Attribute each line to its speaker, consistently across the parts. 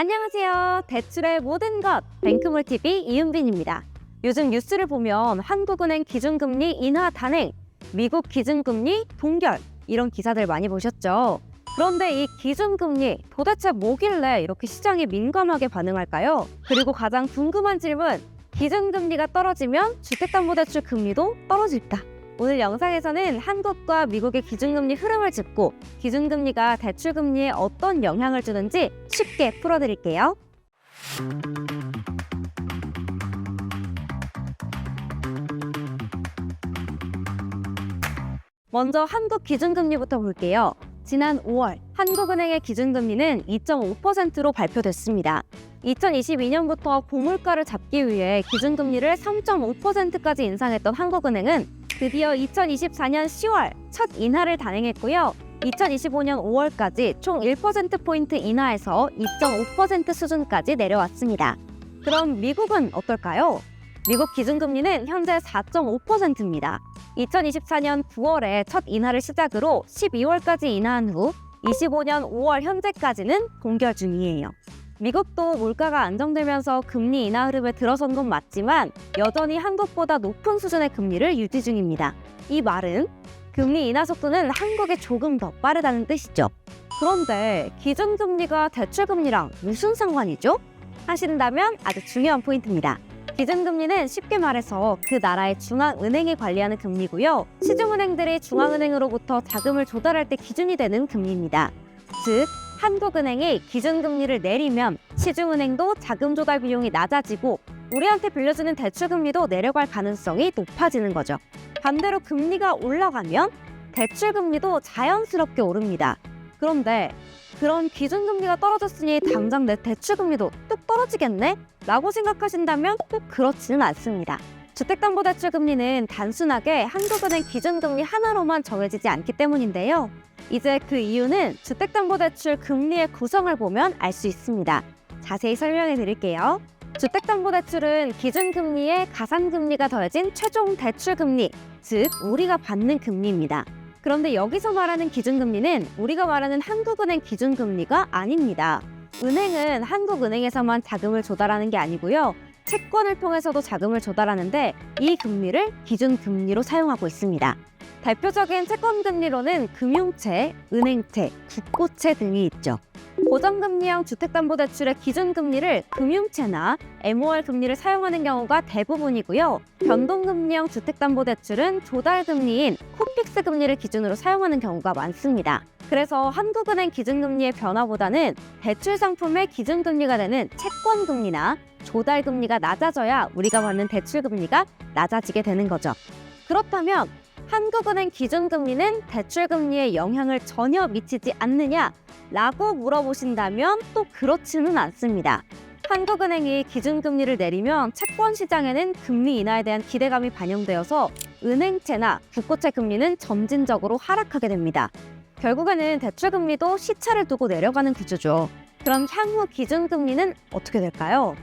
Speaker 1: 안녕하세요. 대출의 모든 것 뱅크몰TV 이은빈입니다. 요즘 뉴스를 보면 한국은행 기준금리 인하 단행, 미국 기준금리 동결 이런 기사들 많이 보셨죠? 그런데 이 기준금리 도대체 뭐길래 이렇게 시장이 민감하게 반응할까요? 그리고 가장 궁금한 질문, 기준금리가 떨어지면 주택담보대출 금리도 떨어질까? 오늘 영상에서는 한국과 미국의 기준금리 흐름을 짚고 기준금리가 대출금리에 어떤 영향을 주는지 쉽게 풀어드릴게요. 먼저 한국 기준금리부터 볼게요. 지난 5월 한국은행의 기준금리는 2.5%로 발표됐습니다. 2022년부터 고물가를 잡기 위해 기준금리를 3.5%까지 인상했던 한국은행은 드디어 2024년 10월 첫 인하를 단행했고요. 2025년 5월까지 총 1%포인트 인하해서 2.5% 수준까지 내려왔습니다. 그럼 미국은 어떨까요? 미국 기준금리는 현재 4.5%입니다. 2024년 9월에 첫 인하를 시작으로 12월까지 인하한 후 25년 5월 현재까지는 동결 중이에요. 미국도 물가가 안정되면서 금리 인하 흐름에 들어선 건 맞지만 여전히 한국보다 높은 수준의 금리를 유지 중입니다. 이 말은 금리 인하 속도는 한국에 조금 더 빠르다는 뜻이죠. 그런데 기준금리가 대출금리랑 무슨 상관이죠? 하신다면 아주 중요한 포인트입니다. 기준금리는 쉽게 말해서 그 나라의 중앙은행이 관리하는 금리고요. 시중은행들이 중앙은행으로부터 자금을 조달할 때 기준이 되는 금리입니다. 즉, 한국은행이 기준금리를 내리면 시중은행도 자금 조달 비용이 낮아지고 우리한테 빌려주는 대출금리도 내려갈 가능성이 높아지는 거죠. 반대로 금리가 올라가면 대출금리도 자연스럽게 오릅니다. 그런데 그런 기준금리가 떨어졌으니 당장 내 대출금리도 뚝 떨어지겠네? 라고 생각하신다면 꼭 그렇지는 않습니다. 주택담보대출금리는 단순하게 한국은행 기준금리 하나로만 정해지지 않기 때문인데요. 이제 그 이유는 주택담보대출 금리의 구성을 보면 알 수 있습니다. 자세히 설명해 드릴게요. 주택담보대출은 기준금리에 가산금리가 더해진 최종 대출금리, 즉 우리가 받는 금리입니다. 그런데 여기서 말하는 기준금리는 우리가 말하는 한국은행 기준금리가 아닙니다. 은행은 한국은행에서만 자금을 조달하는 게 아니고요. 채권을 통해서도 자금을 조달하는데 이 금리를 기준금리로 사용하고 있습니다. 대표적인 채권금리로는 금융채, 은행채, 국고채 등이 있죠. 고정금리형 주택담보대출의 기준금리를 금융채나 MOR 금리를 사용하는 경우가 대부분이고요. 변동금리형 주택담보대출은 조달금리인 코픽스 금리를 기준으로 사용하는 경우가 많습니다. 그래서 한국은행 기준금리의 변화보다는 대출 상품의 기준금리가 되는 채권금리나 조달금리가 낮아져야 우리가 받는 대출금리가 낮아지게 되는 거죠. 그렇다면 한국은행 기준금리는 대출금리에 영향을 전혀 미치지 않느냐라고 물어보신다면 또 그렇지는 않습니다. 한국은행이 기준금리를 내리면 채권 시장에는 금리 인하에 대한 기대감이 반영되어서 은행채나 국고채 금리는 점진적으로 하락하게 됩니다. 결국에는 대출금리도 시차를 두고 내려가는 구조죠. 그럼 향후 기준금리는 어떻게 될까요?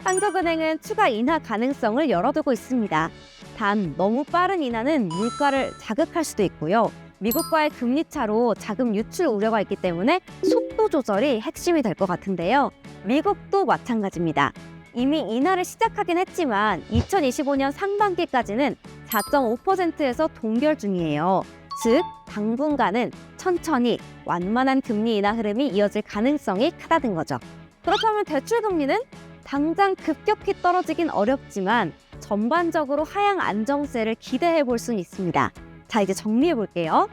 Speaker 1: 한국은행은 추가 인하 가능성을 열어두고 있습니다. 단 너무 빠른 인하는 물가를 자극할 수도 있고요. 미국과의 금리 차로 자금 유출 우려가 있기 때문에 속도 조절이 핵심이 될 것 같은데요. 미국도 마찬가지입니다. 이미 인하를 시작하긴 했지만 2025년 상반기까지는 4.5%에서 동결 중이에요. 즉, 당분간은 천천히 완만한 금리 인하 흐름이 이어질 가능성이 크다는 거죠. 그렇다면 대출금리는 당장 급격히 떨어지긴 어렵지만 전반적으로 하향 안정세를 기대해 볼 수는 있습니다. 자, 이제 정리해 볼게요.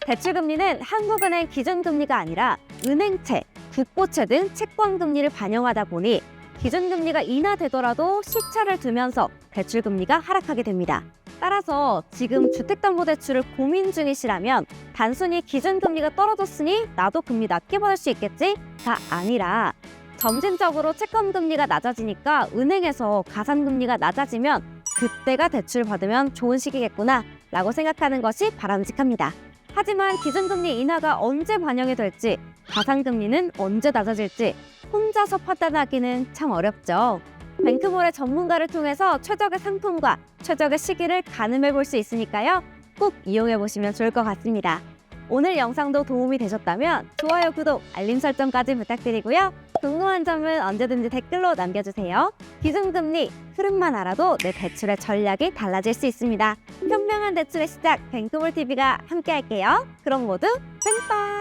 Speaker 1: 대출금리는 한국은행 기준금리가 아니라 은행채, 국고채 등 채권금리를 반영하다 보니 기준금리가 인하되더라도 시차를 두면서 대출금리가 하락하게 됩니다. 따라서 지금 주택담보대출을 고민 중이시라면 단순히 기준금리가 떨어졌으니 나도 금리 낮게 받을 수 있겠지?가 아니라 점진적으로 채권금리가 낮아지니까 은행에서 가산금리가 낮아지면 그때가 대출 받으면 좋은 시기겠구나 라고 생각하는 것이 바람직합니다. 하지만 기준금리 인하가 언제 반영이 될지, 가산금리는 언제 낮아질지 혼자서 판단하기는 참 어렵죠. 뱅크몰의 전문가를 통해서 최적의 상품과 최적의 시기를 가늠해 볼 수 있으니까요. 꼭 이용해 보시면 좋을 것 같습니다. 오늘 영상도 도움이 되셨다면 좋아요, 구독, 알림 설정까지 부탁드리고요. 궁금한 점은 언제든지 댓글로 남겨주세요. 기준금리 흐름만 알아도 내 대출의 전략이 달라질 수 있습니다. 현명한 대출의 시작, 뱅크몰TV가 함께할게요. 그럼 모두 뱅빵!